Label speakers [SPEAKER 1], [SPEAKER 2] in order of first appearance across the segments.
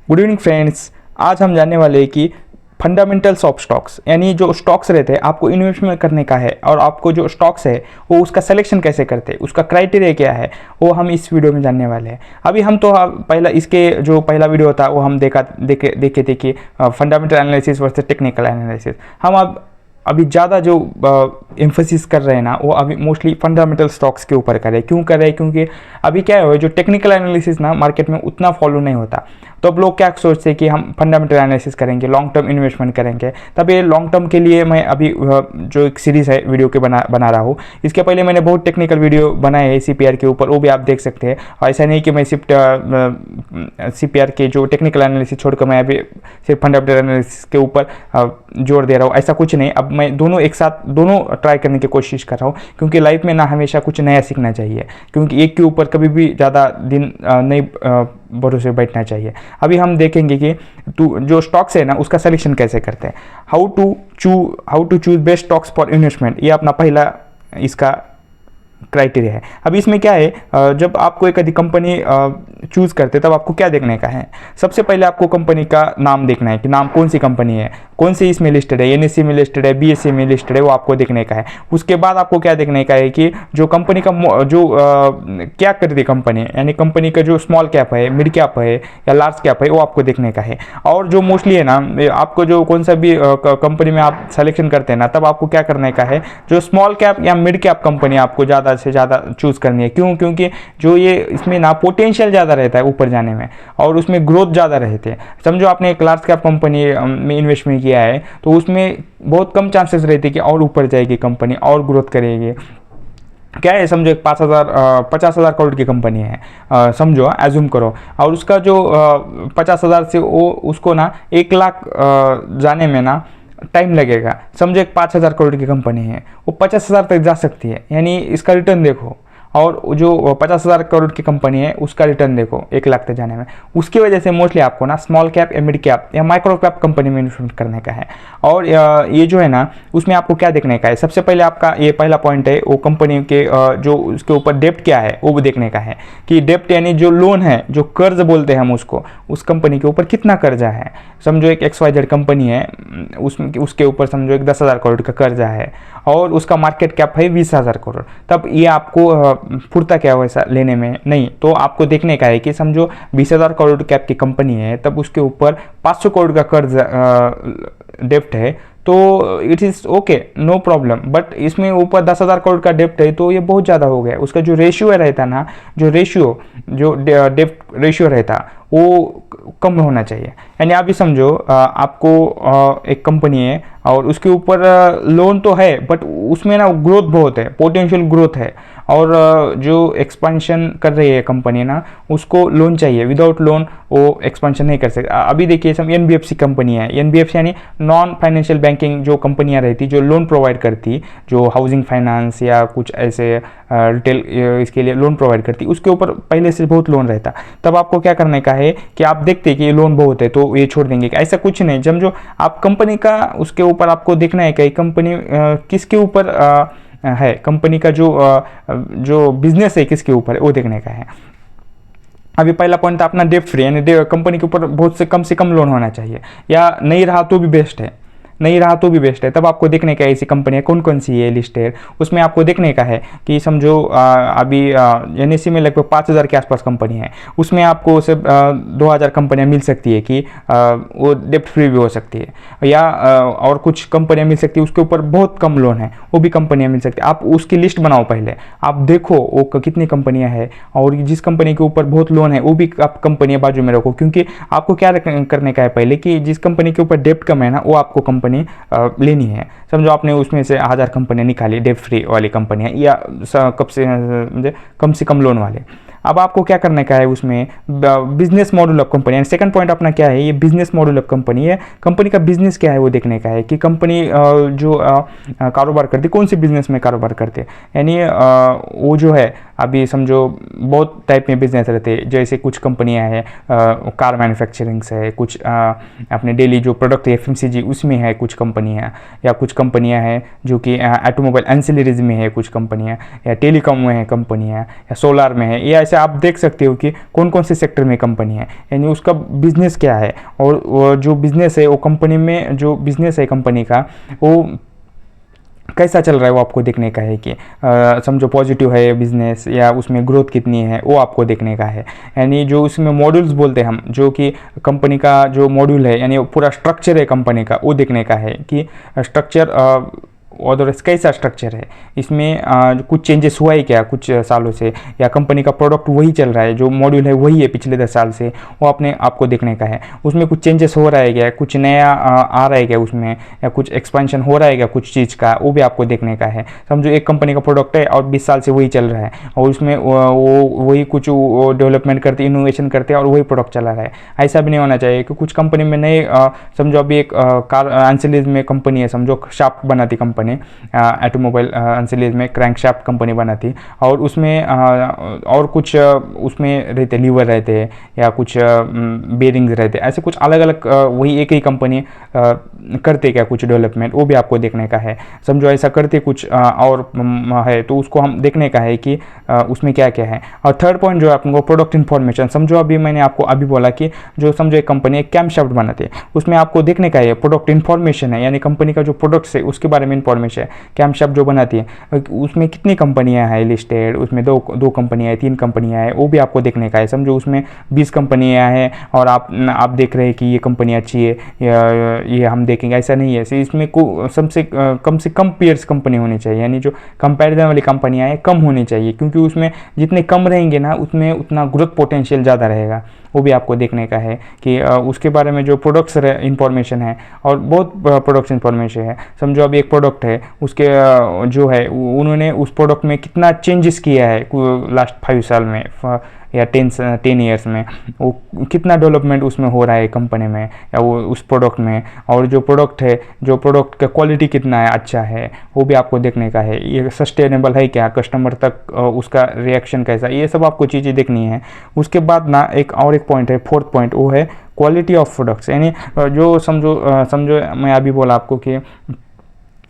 [SPEAKER 1] Good evening friends. आज हम जानने वाले हैं कि फंडामेंटल्स ऑफ स्टॉक्स, यानी जो स्टॉक्स रहते हैं आपको इन्वेस्टमेंट करने का है और आपको जो स्टॉक्स है वो उसका सिलेक्शन कैसे करते हैं, उसका क्राइटेरिया क्या है, वो हम इस वीडियो में जानने वाले हैं। अभी हम तो पहला इसके जो पहला वीडियो था वो हम देखे थे कि fundamental analysis versus technical analysis. हम अभी ज़्यादा जो एम्फोसिस कर रहे हैं ना वो अभी मोस्टली फंडामेंटल स्टॉक्स के ऊपर कर रहे हैं। क्यों कर रहे हैं? क्योंकि अभी क्या है, जो टेक्निकल एनालिसिस ना मार्केट में उतना फॉलो नहीं होता। तो अब लोग क्या सोचते हैं कि हम फंडामेंटल एनालिसिस करेंगे, लॉन्ग टर्म इन्वेस्टमेंट करेंगे। तब ये लॉन्ग टर्म के लिए मैं अभी जो एक सीरीज़ है वीडियो के बना रहा हूँ। इसके पहले मैंने बहुत टेक्निकल वीडियो बनाए हैं CPR के ऊपर, वो भी आप देख सकते हैं। और ऐसा नहीं कि मैं सिर्फ CPR के जो टेक्निकल एनालिसिस छोड़कर मैं अभी सिर्फ फंडामेंटल एनालिसिस के ऊपर जोर दे रहा हूँ, ऐसा कुछ नहीं। अब मैं दोनों एक साथ दोनों ट्राई करने की कोशिश कर रहा हूँ, क्योंकि लाइफ में ना हमेशा कुछ नया सीखना चाहिए, क्योंकि एक के ऊपर कभी भी ज़्यादा दिन नहीं भरोसे बैठना चाहिए। अभी हम देखेंगे कि जो स्टॉक्स है ना उसका सिलेक्शन कैसे करते हैं। How to choose best stocks for investment, ये अपना पहला इसका क्राइटेरिया है। अब इसमें क्या है, जब आपको एक अधिक कंपनी चूज करते तब आपको क्या देखने का है। सबसे पहले आपको कंपनी का नाम देखना है कि नाम कौन सी कंपनी है, कौन सी इसमें लिस्टेड है, NSE में लिस्टेड है, BSE में लिस्टेड है, वो आपको देखने का है। उसके बाद आपको क्या देखने का है कि जो कंपनी का जो क्या करती है कंपनी, यानी कंपनी का जो स्मॉल कैप है, मिड कैप है या लार्ज कैप है, वो आपको देखने का है। और जो मोस्टली है ना, आपको जो कौन सा भी कंपनी में आप सिलेक्शन करते हैं ना, तब आपको क्या करने का है, जो स्मॉल कैप या मिड कैप कंपनी आपको ज़्यादा से ज़्यादा चूज करनी है। क्यों? क्योंकि जो ये इसमें ना पोटेंशियल ज़्यादा रहता है ऊपर जाने में, और उसमें ग्रोथ ज़्यादा रहते हैं। समझो आपने एक लार्ज कैप कंपनी में इन्वेस्टमेंट किया है, तो उसमें बहुत कम चांसेस रहते हैं कि और ऊपर जाएगी कंपनी और ग्रोथ करेगी। क्या है, समझो एक 50,000 करोड़ की कंपनी है, समझो, एज्यूम करो, और उसका जो 50,000 से वो उसको ना 1 लाख जाने में ना टाइम लगेगा। समझो एक 5,000 करोड़ की कंपनी है, वो 50,000 तक जा सकती है, यानी इसका रिटर्न देखो। और जो 50,000 करोड़ की कंपनी है उसका रिटर्न देखो 1 लाख तक जाने में। उसकी वजह से मोस्टली आपको ना स्मॉल कैप या मिड कैप या माइक्रो कैप कंपनी में इन्वेस्टमेंट करने का है। और ये जो है ना, उसमें आपको क्या देखने का है, सबसे पहले आपका ये पहला पॉइंट है, वो कंपनी के जो उसके ऊपर डेप्ट क्या है वो भी देखने का है कि डेप्ट यानी जो लोन है, जो कर्ज बोलते हैं हम उसको, उस कंपनी के ऊपर कितना कर्जा है। समझो एक XYZ कंपनी है, उसके ऊपर समझो एक 10,000 करोड़ का कर्जा है और उसका मार्केट कैप है 20,000 करोड़। तब ये आपको फुर्ता क्या वैसा लेने में नहीं, तो आपको देखने का है कि समझो 20,000 करोड़ कैप की कंपनी है, तब उसके ऊपर 500 करोड़ का कर्ज डेप्ट है, तो it is okay, no problem. But इसमें ऊपर 10,000 करोड़ का डेप्ट है, तो ये बहुत ज़्यादा हो गया। उसका जो रेशियो रहता ना, जो डेप्ट रेशियो रहता वो कम होना चाहिए। यानी आप भी समझो, आपको एक कंपनी है और उसके ऊपर लोन तो है, बट उसमें ना ग्रोथ बहुत है, पोटेंशियल ग्रोथ है, और जो एक्सपेंशन कर रही है कंपनी ना, उसको लोन चाहिए। विदाउट लोन वो एक्सपेंशन नहीं कर सकता। अभी देखिए सब NBFC कंपनी है, NBFC यानी नॉन फाइनेंशियल बैंकिंग जो कंपनियां रहती, जो लोन प्रोवाइड करती, जो हाउसिंग फाइनेंस या कुछ ऐसे रिटेल इसके लिए लोन प्रोवाइड करती, उसके ऊपर पहले से बहुत लोन रहता। तब आपको क्या करने का है कि आप देखते कि ये लोन बहुत है तो ये छोड़ देंगे, ऐसा कुछ नहीं। जब जो आप कंपनी का उसके ऊपर आपको देखना है कि कंपनी किसके ऊपर है, कंपनी का जो बिजनेस है किसके ऊपर है, वो देखने का है। अभी पहला पॉइंट था अपना डेप्ट फ्री, यानी कंपनी के ऊपर बहुत से कम लोन होना चाहिए, या नहीं रहा तो भी बेस्ट है, नहीं रहा तो भी बेस्ट है। तब आपको देखने का है ऐसी कंपनियाँ कौन कौन सी है लिस्टेड, उसमें आपको देखने का है कि समझो अभी NSE में लगभग 5,000 के आसपास कंपनी है, उसमें आपको सिर्फ 2,000 कंपनियाँ मिल सकती है कि वो डेप्ट फ्री भी हो सकती है, या और कुछ कंपनियाँ मिल सकती है उसके ऊपर बहुत कम लोन है, वो भी कंपनियाँ मिल सकती है। आप उसकी लिस्ट बनाओ, पहले आप देखो वो कितनी कंपनियाँ हैं, और जिस कंपनी के ऊपर बहुत लोन है वो भी आप कंपनियाँ बाजू में रखो। क्योंकि आपको क्या करने का है पहले कि जिस कंपनी के ऊपर डेप्ट कम है ना, वो आपको कंपनी लेनी है। समझो आपने उसमें से 1,000 कंपनियां निकाली डेप्ट फ्री वाली कंपनियां, या कम से कम लोन वाले। अब आपको क्या करने का है, उसमें बिजनेस मॉडल ऑफ कंपनी, यानी सेकंड पॉइंट अपना क्या है, ये बिजनेस मॉडल ऑफ कंपनी है। कंपनी का बिजनेस क्या है वो देखने का है कि कंपनी जो कारोबार करती, कौन से बिजनेस में कारोबार करते, यानी वो जो है अभी समझो बहुत टाइप में बिजनेस रहते हैं, जैसे कुछ कंपनियां हैं कार मैन्युफैक्चरिंग से है, कुछ अपने डेली जो प्रोडक्ट है FMCG उसमें है कुछ कंपनियां, या कुछ कंपनियां हैं जो कि ऑटोमोबाइल एंसिलरीज में है कुछ कंपनियां, या टेलीकॉम में है कंपनियां, या सोलार में है, या ऐसे आप देख सकते हो कि कौन कौन से सेक्टर में कंपनी है, यानी उसका बिजनेस क्या है। और वो जो बिजनेस है वो कंपनी में जो बिजनेस है कंपनी का वो कैसा चल रहा है वो आपको देखने का है कि समझो पॉजिटिव है बिजनेस या उसमें ग्रोथ कितनी है वो आपको देखने का है। यानी जो उसमें मॉड्यूल्स बोलते हैं हम, जो कि कंपनी का जो मॉड्यूल है यानी पूरा स्ट्रक्चर है कंपनी का, वो देखने का है कि स्ट्रक्चर अदरवाइज कैसा स्ट्रक्चर है, इसमें कुछ चेंजेस हुआ है क्या कुछ सालों से, या कंपनी का प्रोडक्ट वही चल रहा है, जो मॉड्यूल है वही है पिछले 10 साल से, वो अपने आपको देखने का है। उसमें कुछ चेंजेस हो रहा है क्या, कुछ नया आ रहा है क्या उसमें, या कुछ एक्सपेंशन हो रहा है क्या कुछ चीज़ का, वो भी आपको देखने का है। समझो एक कंपनी का प्रोडक्ट है और 20 साल से वही चल रहा है और उसमें वो वही कुछ डेवलपमेंट करते, इनोवेशन करते हैं और वही प्रोडक्ट चला रहा है। ऐसा भी नहीं होना चाहिए कि कुछ कंपनी में नए समझो अभी एक कार एंसिलरीज में कंपनी है, समझो शाफ्ट बनाती कंपनी ऑटोमोबाइल एंसिलरीज में क्रैंकशाफ्ट कंपनी बनाती, और उसमें और कुछ उसमें रहते लीवर रहते हैं या कुछ बेरिंग्स रहते, ऐसे कुछ अलग अलग वही एक ही कंपनी करते क्या कुछ डेवलपमेंट, वो भी आपको देखने का है। समझो ऐसा करते कुछ और है तो उसको हम देखने का है कि उसमें क्या क्या है। और थर्ड पॉइंट जो है आपको प्रोडक्ट इन्फॉर्मेशन, समझो अभी मैंने आपको अभी बोला कि जो समझो एक कंपनी एक कैमशाफ्ट बनाती है, उसमें आपको देखने का है प्रोडक्ट इन्फॉर्मेशन है, यानी कंपनी का जो प्रोडक्ट्स है उसके बारे में इंफॉर्मेशन है। कैमशाफ्ट जो बनाती है उसमें कितनी कंपनियां हैं लिस्टेड, उसमें दो कंपनियां हैं, 3 कंपनियां हैं, वो भी आपको देखने का है। समझो उसमें 20 कंपनियां हैं और आप देख रहे हैं कि ये कंपनी अच्छी है, ये हम देखेंगे, ऐसा नहीं है। इसमें कम से कम पेयर्स कंपनी होनी चाहिए, यानी जो कंपैरिजन वाली कंपनियां हैं कम होनी चाहिए, क्योंकि उसमें जितने कम रहेंगे ना उसमें उतना ग्रोथ पोटेंशियल ज़्यादा रहेगा। वो भी आपको देखने का है कि उसके बारे में जो प्रोडक्ट्स इंफॉर्मेशन है, और बहुत प्रोडक्ट्स इंफॉर्मेशन है। समझो अभी एक प्रोडक्ट है उसके जो है उन्होंने उस प्रोडक्ट में कितना चेंजेस किया है लास्ट 5 साल में या 10 ईयर्स में, वो कितना डेवलपमेंट उसमें हो रहा है कंपनी में या वो उस प्रोडक्ट में, और जो प्रोडक्ट है जो प्रोडक्ट का क्वालिटी कितना है अच्छा है, वो भी आपको देखने का है। ये सस्टेनेबल है क्या, कस्टमर तक उसका रिएक्शन कैसा, ये सब आपको चीज़ें देखनी है। उसके बाद ना एक पॉइंट है, 4th पॉइंट, वो है क्वालिटी ऑफ प्रोडक्ट्स। यानी जो समझो मैं अभी बोला आपको कि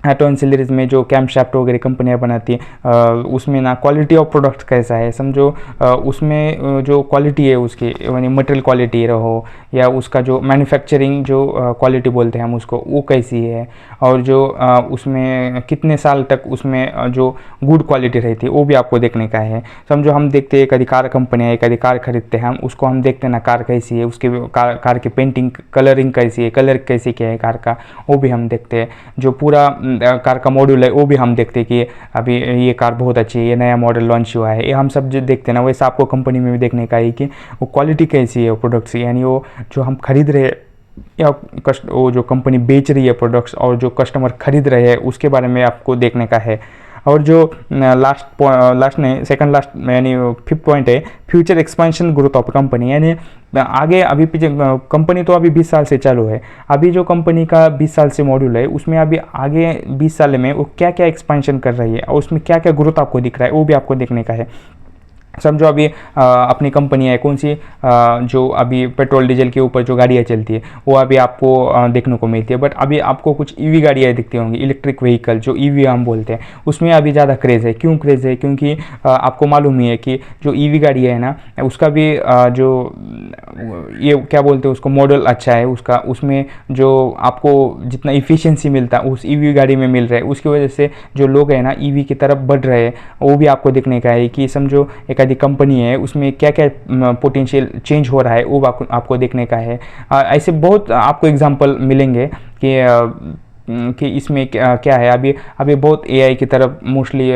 [SPEAKER 1] ऑटो एंसिलरीज में जो कैमशाफ्ट वगैरह कंपनियां बनाती हैं उसमें ना क्वालिटी ऑफ प्रोडक्ट कैसा है। समझो उसमें जो क्वालिटी है उसकी, यानी मटेरियल क्वालिटी रहो या उसका जो मैन्युफैक्चरिंग जो क्वालिटी बोलते हैं हम उसको, वो कैसी है, और जो उसमें कितने साल तक उसमें जो गुड क्वालिटी रहती है वो भी आपको देखने का है। समझो हम देखते हैं कभी कार कंपनियाँ कभी कार खरीदते हैं हम, उसको हम देखते हैं ना कार कैसी है, उसके कार की पेंटिंग कलरिंग कैसी है, कलर कैसी क्या है कार का, वो भी हम देखते हैं। जो पूरा कार का मॉड्यूल है वो भी हम देखते हैं कि अभी ये कार बहुत अच्छी है, ये नया मॉडल लॉन्च हुआ है, ये हम सब जो देखते हैं ना, वैसा आपको कंपनी में भी देखने का है कि वो क्वालिटी कैसी है वो प्रोडक्ट्स, यानी वो जो हम खरीद रहे या वो जो कंपनी बेच रही है प्रोडक्ट्स और जो कस्टमर खरीद रहे हैं उसके बारे में आपको देखने का है। और जो सेकंड लास्ट यानी 5th पॉइंट है future expansion growth of company, यानी आगे अभी पीछे कंपनी तो अभी 20 साल से चालू है, अभी जो कंपनी का 20 साल से मॉड्यूल है उसमें अभी आगे 20 साल में वो क्या क्या एक्सपेंशन कर रही है और उसमें क्या क्या ग्रोथ आपको दिख रहा है वो भी आपको देखने का है। समझो अभी अपनी कंपनी है कौन सी जो अभी पेट्रोल डीजल के ऊपर जो गाड़ियाँ चलती है वो अभी आपको देखने को मिलती है, बट अभी आपको कुछ ईवी गाड़ियाँ दिखती होंगी, इलेक्ट्रिक व्हीकल जो ईवी हम बोलते हैं, उसमें अभी ज़्यादा क्रेज़ है। क्यों क्रेज़ है? क्योंकि आपको मालूम ही है कि जो ईवी गाड़ियाँ है ना उसका भी जो ये क्या बोलते हैं उसको मॉडल अच्छा है उसका, उसमें जो आपको जितना इफ़िशियंसी मिलता है उस ईवी गाड़ी में मिल रहा है, उसकी वजह से जो लोग हैं ना ईवी की तरफ बढ़ रहे हैं, वो भी आपको देखने का है कि समझो एक आदि कंपनी है उसमें क्या क्या पोटेंशियल चेंज हो रहा है वो आपको देखने का है। ऐसे बहुत आपको एग्जांपल मिलेंगे कि इसमें क्या है। अभी बहुत एआई की तरफ मोस्टली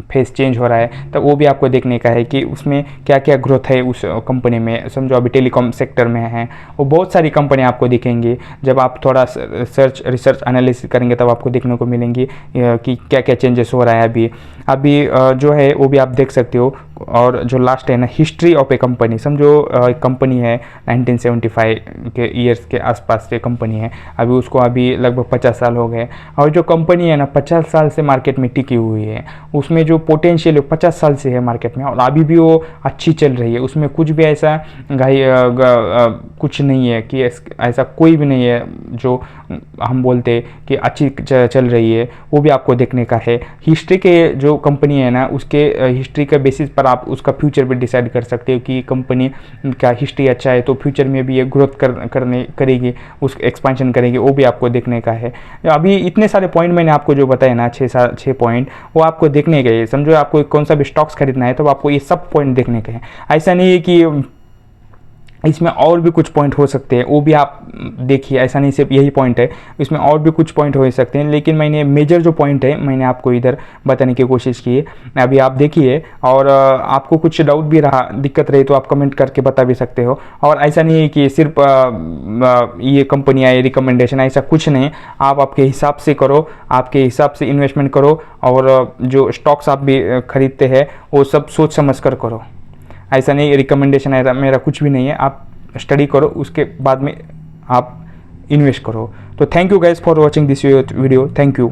[SPEAKER 1] फेस चेंज हो रहा है, तो वो भी आपको देखने का है कि उसमें क्या क्या ग्रोथ है उस कंपनी में। समझो अभी टेलीकॉम सेक्टर में है, वो बहुत सारी कंपनियां आपको दिखेंगी, जब आप थोड़ा रिसर्च एनालिसिस करेंगे तब आपको देखने को मिलेंगी कि क्या क्या चेंजेस हो रहा है। अभी जो है वो भी आप देख सकते हो। और जो लास्ट है ना, हिस्ट्री ऑफ ए कंपनी। समझो एक कंपनी है 1975 के ईयर्स के आसपास से कंपनी है, अभी उसको अभी लगभग 50 साल हो गए, और जो कंपनी है ना 50 साल से मार्केट में टिकी हुई है, उसमें जो पोटेंशियल 50 साल से है मार्केट में, और अभी भी वो अच्छी चल रही है, उसमें कुछ भी ऐसा कुछ नहीं है कि ऐसा कोई भी नहीं है जो हम बोलते कि अच्छी चल रही है, वो भी आपको देखने का है। हिस्ट्री के जो कंपनी है ना, उसके हिस्ट्री के बेसिस पर आप उसका फ्यूचर भी डिसाइड कर सकते हो कि कंपनी का हिस्ट्री अच्छा है तो फ्यूचर में भी ये ग्रोथ करेगी, उस एक्सपेंशन करेगी, वो भी आपको देखने का है। अभी इतने सारे पॉइंट मैंने आपको जो बताया ना, 6 पॉइंट, वो आपको देखने के हैं। समझो आपको कौन सा भी स्टॉक्स खरीदना है तो आपको ये सब पॉइंट देखने के हैं। ऐसा नहीं है कि इसमें और भी कुछ पॉइंट हो सकते हैं, वो भी आप देखिए, ऐसा नहीं सिर्फ यही पॉइंट है, इसमें और भी कुछ पॉइंट हो सकते हैं, लेकिन मैंने मेजर जो पॉइंट है मैंने आपको इधर बताने की कोशिश की है। अभी आप देखिए, और आपको कुछ डाउट भी रहा, दिक्कत रही तो आप कमेंट करके बता भी सकते हो। और ऐसा नहीं है कि सिर्फ ये कंपनियाँ ये रिकमेंडेशन, ऐसा कुछ नहीं, आप आपके हिसाब से करो, आपके हिसाब से इन्वेस्टमेंट करो, और जो स्टॉक्स आप भी खरीदते हैं वो सब सोच समझ कर करो। ऐसा नहीं रिकमेंडेशन है मेरा, कुछ भी नहीं है, आप स्टडी करो, उसके बाद में आप इन्वेस्ट करो। तो thank you guys for watching this video, thank you.